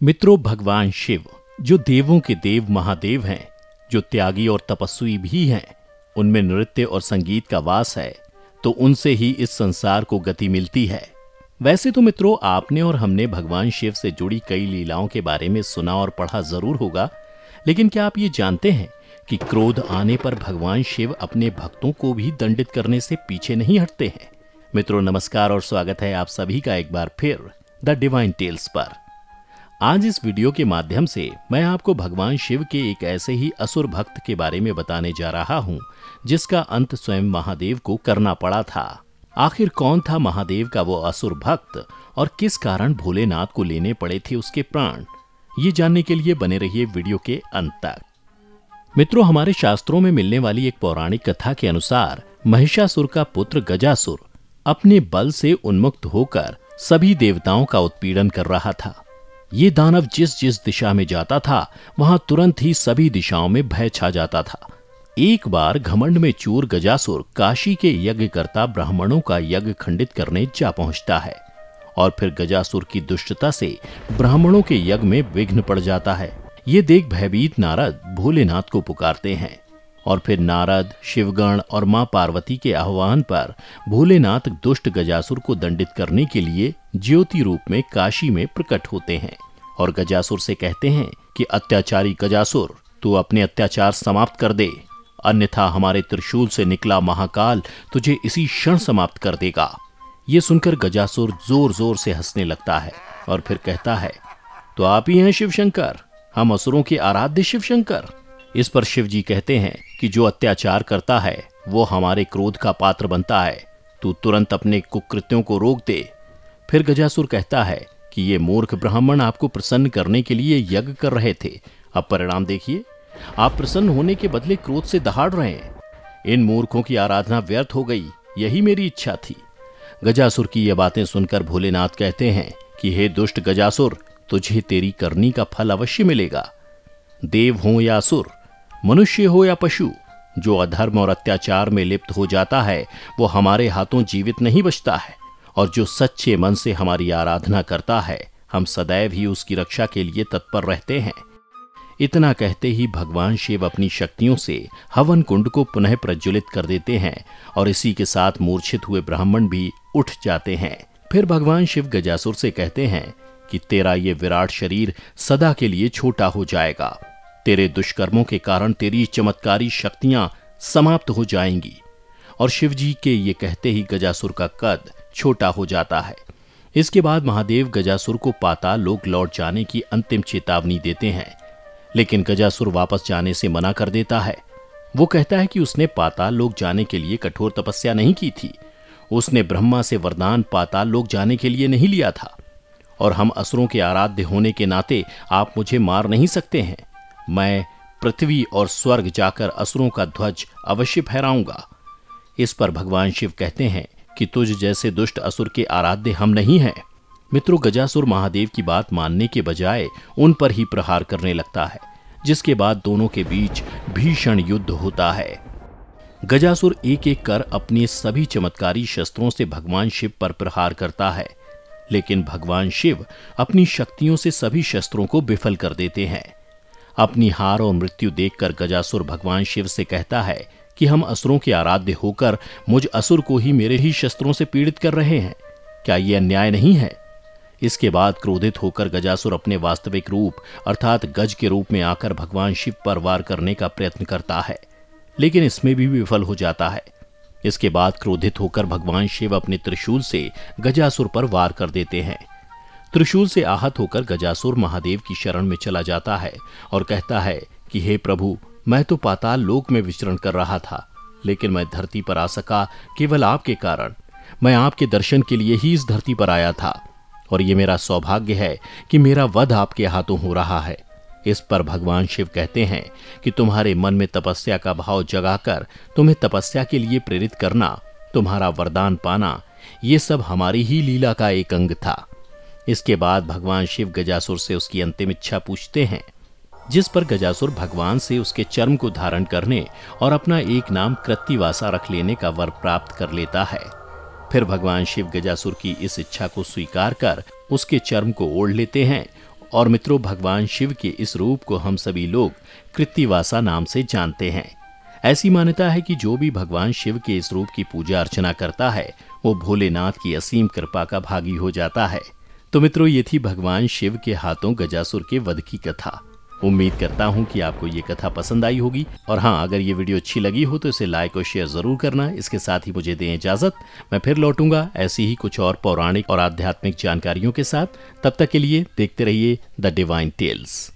मित्रों, भगवान शिव जो देवों के देव महादेव हैं, जो त्यागी और तपस्वी भी हैं, उनमें नृत्य और संगीत का वास है, तो उनसे ही इस संसार को गति मिलती है। वैसे तो मित्रों, आपने और हमने भगवान शिव से जुड़ी कई लीलाओं के बारे में सुना और पढ़ा जरूर होगा, लेकिन क्या आप ये जानते हैं कि क्रोध आने पर भगवान शिव अपने भक्तों को भी दंडित करने से पीछे नहीं हटते हैं। मित्रों नमस्कार और स्वागत है आप सभी का एक बार फिर द डिवाइन टेल्स पर। आज इस वीडियो के माध्यम से मैं आपको भगवान शिव के एक ऐसे ही असुर भक्त के बारे में बताने जा रहा हूं, जिसका अंत स्वयं महादेव को करना पड़ा था। आखिर कौन था महादेव का वो असुर भक्त और किस कारण भोलेनाथ को लेने पड़े थे उसके प्राण, ये जानने के लिए बने रहिए वीडियो के अंत तक। मित्रों, हमारे शास्त्रों में मिलने वाली एक पौराणिक कथा के अनुसार महिषासुर का पुत्र गजासुर अपने बल से उन्मुक्त होकर सभी देवताओं का उत्पीड़न कर रहा था। ये दानव जिस जिस दिशा में जाता था वहां तुरंत ही सभी दिशाओं में भय छा जाता था। एक बार घमंड में चूर गजासुर काशी के यज्ञकर्ता ब्राह्मणों का यज्ञ खंडित करने जा पहुंचता है और फिर गजासुर की दुष्टता से ब्राह्मणों के यज्ञ में विघ्न पड़ जाता है। ये देख भयभीत नारद भोलेनाथ को पुकारते हैं और फिर नारद, शिवगण और मां पार्वती के आह्वान पर भोलेनाथ दुष्ट गजासुर को दंडित करने के लिए ज्योति रूप में काशी में प्रकट होते हैं और गजासुर से कहते हैं कि अत्याचारी गजासुर, तू अपने अत्याचार समाप्त कर दे, अन्यथा हमारे त्रिशूल से निकला महाकाल तुझे इसी क्षण समाप्त कर देगा। ये सुनकर गजासुर जोर जोर से हंसने लगता है और फिर कहता है, तो आप ही हैं शिवशंकर, हम असुरों के आराध्य शिवशंकर। इस पर शिव जी कहते हैं कि जो अत्याचार करता है वो हमारे क्रोध का पात्र बनता है, तू तुरंत अपने कुकृत्यों को रोक दे। फिर गजासुर कहता है कि ये मूर्ख ब्राह्मण आपको प्रसन्न करने के लिए यज्ञ कर रहे थे, अब परिणाम देखिए, आप प्रसन्न होने के बदले क्रोध से दहाड़ रहे हैं। इन मूर्खों की आराधना व्यर्थ हो गई, यही मेरी इच्छा थी। गजासुर की ये बातें सुनकर भोलेनाथ कहते हैं कि हे दुष्ट गजासुर, तुझे तेरी करनी का फल अवश्य मिलेगा। देव हो या असुर, मनुष्य हो या पशु, जो अधर्म और अत्याचार में लिप्त हो जाता है वो हमारे हाथों जीवित नहीं बचता है, और जो सच्चे मन से हमारी आराधना करता है हम सदैव ही उसकी रक्षा के लिए तत्पर रहते हैं। इतना कहते ही भगवान शिव अपनी शक्तियों से हवन कुंड को पुनः प्रज्वलित कर देते हैं और इसी के साथ मूर्छित हुए ब्राह्मण भी उठ जाते हैं। फिर भगवान शिव गजासुर से कहते हैं कि तेरा ये विराट शरीर सदा के लिए छोटा हो जाएगा, तेरे दुष्कर्मों के कारण तेरी चमत्कारी शक्तियां समाप्त हो जाएंगी। और शिवजी के ये कहते ही गजासुर का कद छोटा हो जाता है। इसके बाद महादेव गजासुर को पाताल लोक लौट जाने की अंतिम चेतावनी देते हैं, लेकिन गजासुर वापस जाने से मना कर देता है। वो कहता है कि उसने पाताल लोक जाने के लिए कठोर तपस्या नहीं की थी, उसने ब्रह्मा से वरदान पाताल लोक जाने के लिए नहीं लिया था, और हम असुरों के आराध्य होने के नाते आप मुझे मार नहीं सकते हैं। मैं पृथ्वी और स्वर्ग जाकर असुरों का ध्वज अवश्य फहराऊंगा। इस पर भगवान शिव कहते हैं कि तुझ जैसे दुष्ट असुर के आराध्य हम नहीं हैं। मित्रों, गजासुर महादेव की बात मानने के बजाय उन पर ही प्रहार करने लगता है, जिसके बाद दोनों के बीच भीषण युद्ध होता है। गजासुर एक एक कर अपने सभी चमत्कारी शस्त्रों से भगवान शिव पर प्रहार करता है, लेकिन भगवान शिव अपनी शक्तियों से सभी शस्त्रों को विफल कर देते हैं। अपनी हार और मृत्यु देखकर गजासुर भगवान शिव से कहता है कि हम असुरों के आराध्य होकर मुझ असुर को ही मेरे ही शस्त्रों से पीड़ित कर रहे हैं, क्या यह अन्याय नहीं है? इसके बाद क्रोधित होकर गजासुर अपने वास्तविक रूप अर्थात गज के रूप में आकर भगवान शिव पर वार करने का प्रयत्न करता है, लेकिन इसमें भी विफल हो जाता है। इसके बाद क्रोधित होकर भगवान शिव अपने त्रिशूल से गजासुर पर वार कर देते हैं। त्रिशूल से आहत होकर गजासुर महादेव की शरण में चला जाता है और कहता है कि हे प्रभु, मैं तो पाताल लोक में विचरण कर रहा था, लेकिन मैं धरती पर आ सका केवल आपके कारण। मैं आपके दर्शन के लिए ही इस धरती पर आया था और ये मेरा सौभाग्य है कि मेरा वध आपके हाथों हो रहा है। इस पर भगवान शिव कहते हैं कि तुम्हारे मन में तपस्या का भाव जगाकर तुम्हें तपस्या के लिए प्रेरित करना, तुम्हारा वरदान पाना, ये सब हमारी ही लीला का एक अंग था। इसके बाद भगवान शिव गजासुर से उसकी अंतिम इच्छा पूछते हैं, जिस पर गजासुर भगवान से उसके चर्म को धारण करने और अपना एक नाम कृत्तिवासा रख लेने का वर प्राप्त कर लेता है। फिर भगवान शिव गजासुर की इस इच्छा को स्वीकार कर उसके चर्म को ओढ़ लेते हैं और मित्रों, भगवान शिव के इस रूप को हम सभी लोग कृत्तिवासा नाम से जानते हैं। ऐसी मान्यता है कि जो भी भगवान शिव के इस रूप की पूजा अर्चना करता है वो भोलेनाथ की असीम कृपा का भागी हो जाता है। तो मित्रों, ये थी भगवान शिव के हाथों गजासुर के वध की कथा। उम्मीद करता हूं कि आपको ये कथा पसंद आई होगी। और हाँ, अगर ये वीडियो अच्छी लगी हो तो इसे लाइक और शेयर जरूर करना। इसके साथ ही मुझे दें इजाजत। मैं फिर लौटूंगा ऐसी ही कुछ और पौराणिक और आध्यात्मिक जानकारियों के साथ। तब तक के लिए देखते रहिए द डिवाइन टेल्स।